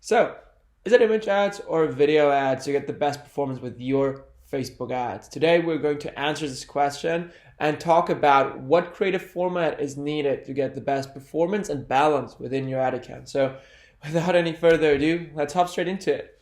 So, is it image ads or video ads to get the best performance with your Facebook ads? Today, we're going to answer this question and talk about what creative format is needed to get the best performance and balance within your ad account. So, without any further ado, let's hop straight into it.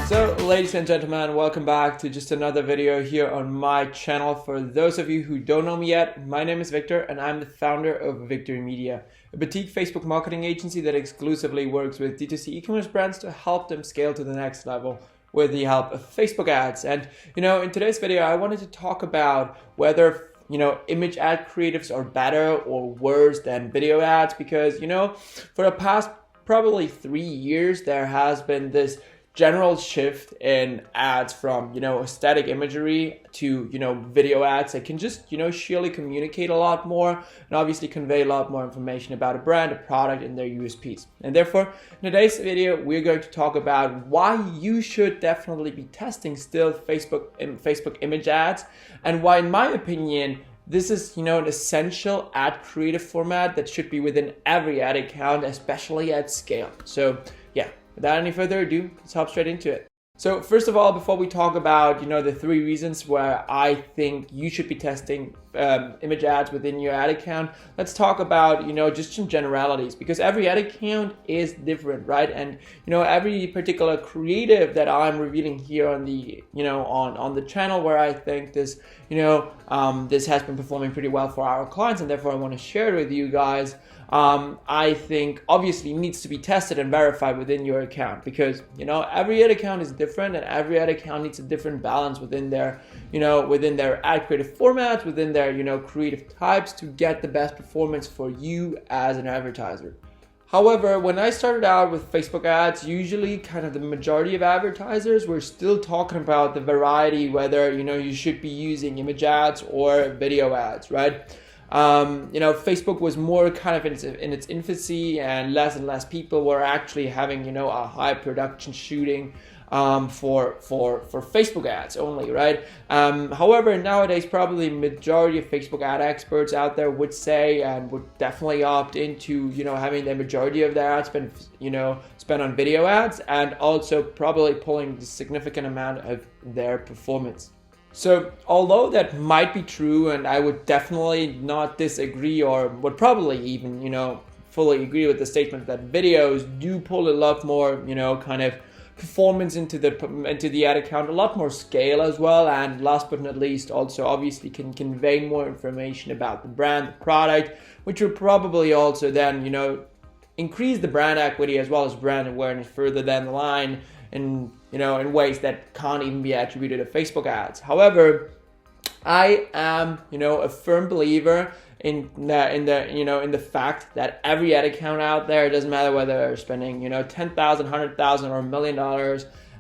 So, ladies and gentlemen, welcome back to just another video here on my channel. For those of you who don't know me yet, my name is Victor and I'm the founder of Victory Media, a boutique Facebook marketing agency that exclusively works with D2C e-commerce brands to help them scale to the next level with the help of Facebook ads. And, in today's video, I wanted to talk about whether image ad creatives are better or worse than video ads, because, for the past probably 3 years, there has been this general shift in ads from, static imagery to, video ads that can just, surely communicate a lot more and obviously convey a lot more information about a brand, a product, and their USPs. And therefore, in today's video, we're going to talk about why you should definitely be testing still Facebook image ads, and why, in my opinion, this is, an essential ad creative format that should be within every ad account, especially at scale. So, yeah. Without any further ado, let's hop straight into it. So first of all, before we talk about, the 3 reasons where I think you should be testing image ads within your ad account, let's talk about, just some generalities, because every ad account is different, right? And, every particular creative that I'm revealing here on the, on the channel, where I think this, this has been performing pretty well for our clients, and therefore I want to share it with you guys. I think obviously needs to be tested and verified within your account, because every ad account is different and every ad account needs a different balance within their within their ad creative formats, within their creative types, to get the best performance for you as an advertiser. However, when I started out with Facebook ads, usually kind of the majority of advertisers were still talking about the variety, whether you should be using image ads or video ads, right? Facebook was more kind of in its infancy, and less people were actually having, a high production shooting for Facebook ads only, right? However, nowadays, probably majority of Facebook ad experts out there would say and would definitely opt into, having the majority of their ad spend, spent on video ads, and also probably pulling the significant amount of their performance. So although that might be true, and I would definitely not disagree, or would probably even, fully agree with the statement that videos do pull a lot more, kind of performance into the ad account, a lot more scale as well, and last but not least, also obviously can convey more information about the brand, the product, which will probably also then, increase the brand equity as well as brand awareness further down the line, in ways that can't even be attributed to Facebook ads. However, I am, a firm believer in the fact that every ad account out there, it doesn't matter whether they're spending, $10,000, $100,000, or $1 million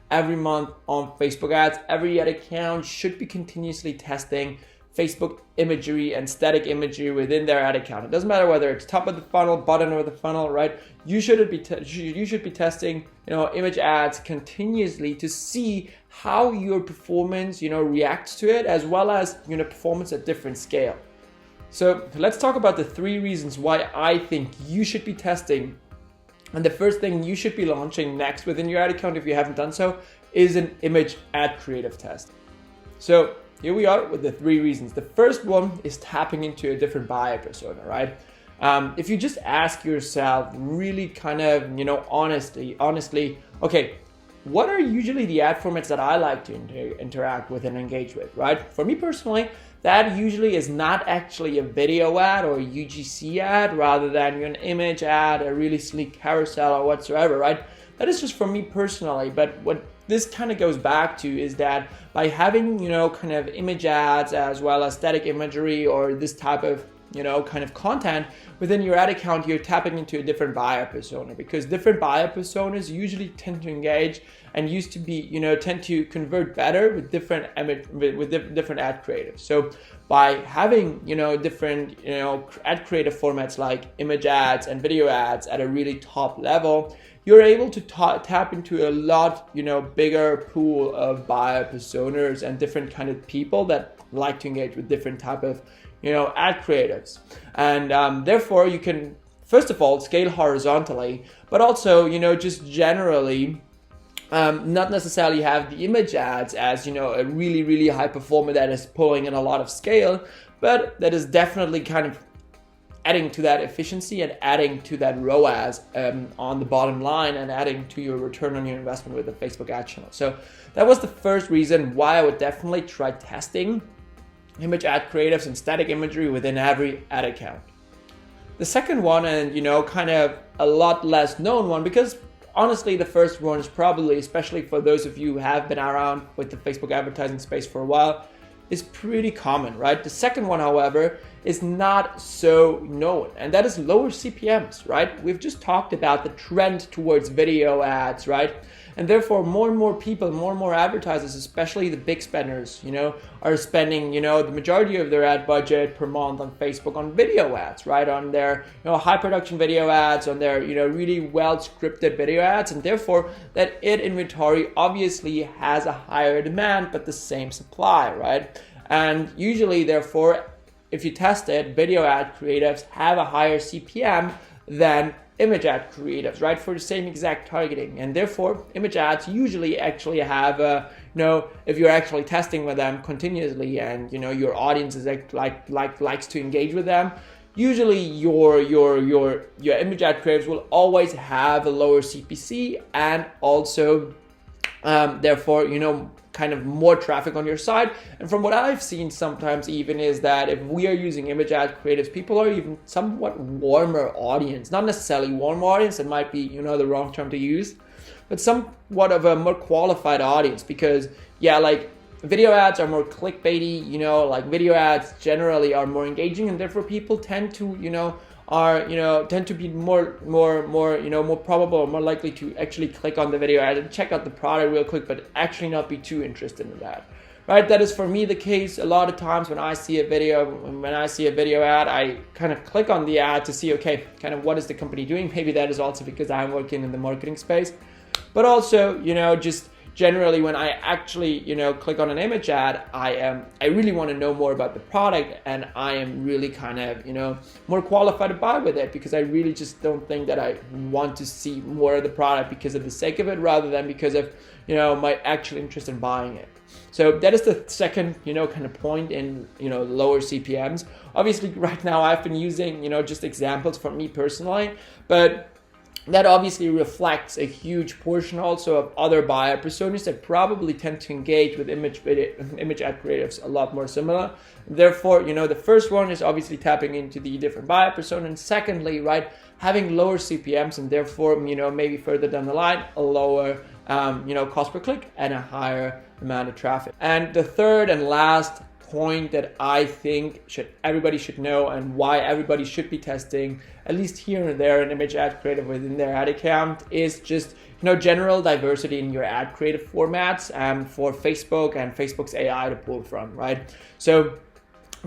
every month on Facebook ads, every ad account should be continuously testing Facebook imagery and static imagery within their ad account. It doesn't matter whether it's top of the funnel, bottom of the funnel, right? You should be testing, image ads continuously to see how your performance, reacts to it, as well as, performance at different scale. So let's talk about the 3 reasons why I think you should be testing. And the first thing you should be launching next within your ad account, if you haven't done so, is an image ad creative test. So here we are with the 3 reasons. The first one is tapping into a different buyer persona, right? If you just ask yourself really kind of, honestly, okay, what are usually the ad formats that I like to interact with and engage with, right? For me personally, that usually is not actually a video ad or a UGC ad, rather than an image ad, a really sleek carousel or whatsoever, right? That is just for me personally. But what this kind of goes back to is that by having, kind of image ads as well as static imagery or this type of, kind of content within your ad account, you're tapping into a different buyer persona, because different buyer personas usually tend to engage and used to be, tend to convert better with different different ad creatives. So by having, different, ad creative formats like image ads and video ads at a really top level, you're able to tap into a lot, bigger pool of buyer personas and different kind of people that like to engage with different type of, ad creatives. And therefore you can, first of all, scale horizontally, but also, just generally not necessarily have the image ads as, a really, really high performer that is pulling in a lot of scale, but that is definitely kind of adding to that efficiency and adding to that ROAS on the bottom line and adding to your return on your investment with the Facebook ad channel. So that was the first reason why I would definitely try testing image ad creatives and static imagery within every ad account. The second one, and kind of a lot less known one, because honestly the first one is probably, especially for those of you who have been around with the Facebook advertising space for a while, is pretty common, right? The second one, however, is not so known, and that is lower CPMs, right? We've just talked about the trend towards video ads, right? And therefore more and more people, more and more advertisers, especially the big spenders, are spending, the majority of their ad budget per month on Facebook on video ads, right? On their, high production video ads, on their, really well scripted video ads. And therefore that ad inventory obviously has a higher demand, but the same supply, right? And usually, therefore, if you test it, video ad creatives have a higher CPM than image ad creatives, right, for the same exact targeting. And therefore image ads usually actually have if you're actually testing with them continuously and your audience is likes to engage with them, usually your image ad creatives will always have a lower CPC and also therefore kind of more traffic on your side. And from what I've seen sometimes even is that if we are using image ad creatives, people are even somewhat warmer audience, not necessarily warm audience, it might be the wrong term to use, but somewhat of a more qualified audience, because video ads are more clickbaity, video ads generally are more engaging, and therefore people tend to tend to be more probable or more likely to actually click on the video ad and check out the product real quick, but actually not be too interested in that, right? That is for me the case. A lot of times when I see a video ad, I kind of click on the ad to see, okay, kind of what is the company doing? Maybe that is also because I'm working in the marketing space, but also, just generally when I actually, click on an image ad, I really want to know more about the product, and I am really kind of, more qualified to buy with it, because I really just don't think that I want to see more of the product because of the sake of it, rather than because of, my actual interest in buying it. So that is the second, kind of point in, lower CPMs. Obviously right now I've been using, just examples from me personally, but that obviously reflects a huge portion also of other buyer personas that probably tend to engage with image ad creatives a lot more similar. Therefore, the first one is obviously tapping into the different buyer persona, and secondly, right, having lower CPMs and therefore, maybe further down the line, a lower, cost per click and a higher amount of traffic. And the third and last point that I think everybody should know, and why everybody should be testing at least here and there an image ad creative within their ad account, is just general diversity in your ad creative formats for Facebook and Facebook's AI to pull from, right? So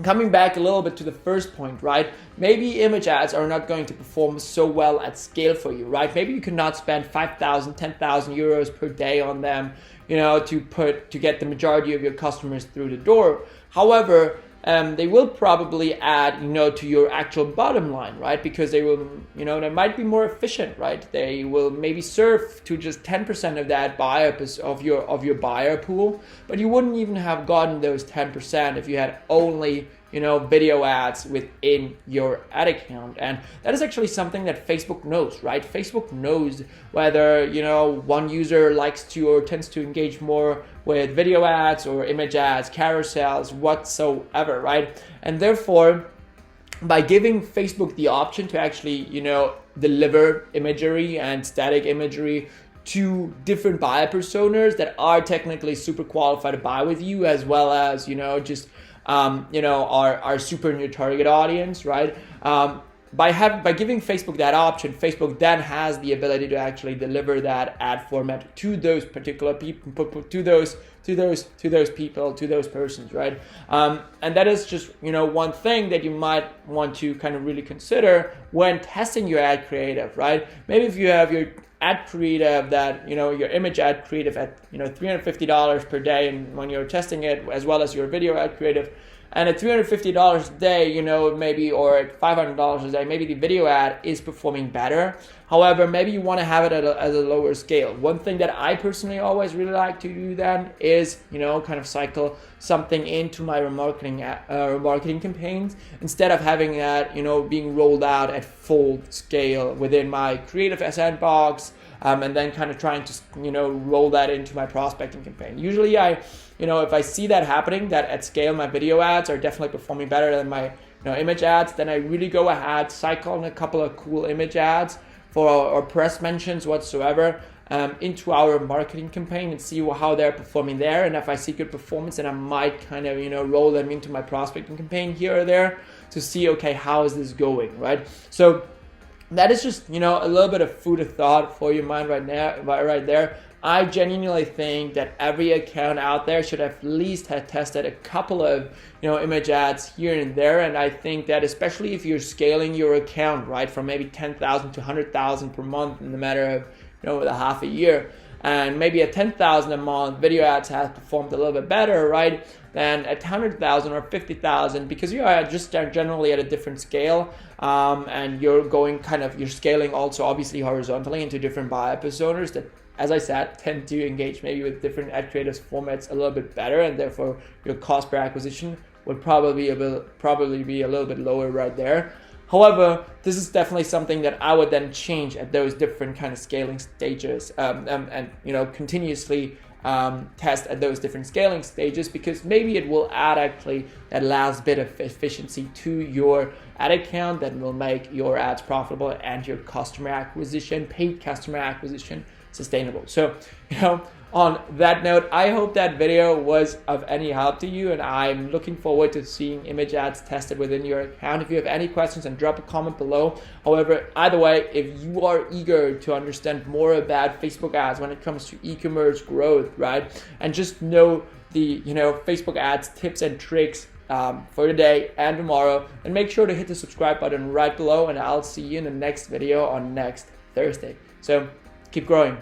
coming back a little bit to the first point, right? Maybe image ads are not going to perform so well at scale for you, right? Maybe you cannot spend 5,000, 10,000 euros per day on them, to get the majority of your customers through the door. However, they will probably add, to your actual bottom line, right? Because they will, they might be more efficient, right? They will maybe serve to just 10% of that buyer of your buyer pool, but you wouldn't even have gotten those 10% if you had only, video ads within your ad account. And that is actually something that Facebook knows, right? Facebook knows whether, one user likes to or tends to engage more with video ads or image ads, carousels, whatsoever, right? And therefore, by giving Facebook the option to actually, deliver imagery and static imagery to different buyer personas that are technically super qualified to buy with you, as well as, are super in your target audience, right? By giving Facebook that option, Facebook then has the ability to actually deliver that ad format to those particular people, to those people, to those persons, right? And that is just, one thing that you might want to kind of really consider when testing your ad creative, right? Maybe if you have your ad creative that, your image ad creative at, $350 per day, and when you're testing it, as well as your video ad creative, And at $350 a day, maybe, or at $500 a day, maybe the video ad is performing better. However, maybe you want to have it at a lower scale. One thing that I personally always really like to do then is, kind of cycle something into my remarketing campaigns instead of having that, being rolled out at full scale within my creative sandbox, and then kind of trying to, roll that into my prospecting campaign. Usually if I see that happening, that at scale my video ads are definitely performing better than my image ads, then I really go ahead, cycle in a couple of cool image ads or press mentions whatsoever into our marketing campaign and see how they're performing there. And if I see good performance, then I might kind of roll them into my prospecting campaign here or there to see, okay, how is this going, right? So that is just a little bit of food of thought for your mind right there. I genuinely think that every account out there should at least have tested a couple of image ads here and there. And I think that especially if you're scaling your account, right, from maybe 10,000 to 100,000 per month in the matter of a half a year, and maybe at 10,000 a month video ads have performed a little bit better, right, than at 100,000 or 50,000, because you are just generally at a different scale, and you're scaling also obviously horizontally into different buyer personas that, as I said, tend to engage maybe with different ad creative formats a little bit better, and therefore your cost per acquisition would probably be a little bit lower right there. However, this is definitely something that I would then change at those different kind of scaling stages, and continuously test at those different scaling stages, because maybe it will add actually that last bit of efficiency to your ad account that will make your ads profitable and your paid customer acquisition sustainable. So, on that note, I hope that video was of any help to you, and I'm looking forward to seeing image ads tested within your account. If you have any questions, then drop a comment below. However, either way, if you are eager to understand more about Facebook ads when it comes to e-commerce growth, right, and just know the Facebook ads tips and tricks for today and tomorrow, then make sure to hit the subscribe button right below, and I'll see you in the next video on next Thursday. So keep growing.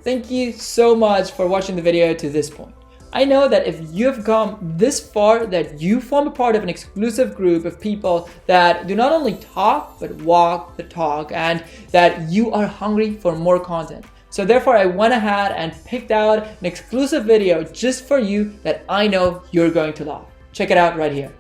Thank you so much for watching the video to this point. I know that if you've come this far, that you form a part of an exclusive group of people that do not only talk, but walk the talk, and that you are hungry for more content. So therefore, I went ahead and picked out an exclusive video just for you that I know you're going to love. Check it out right here.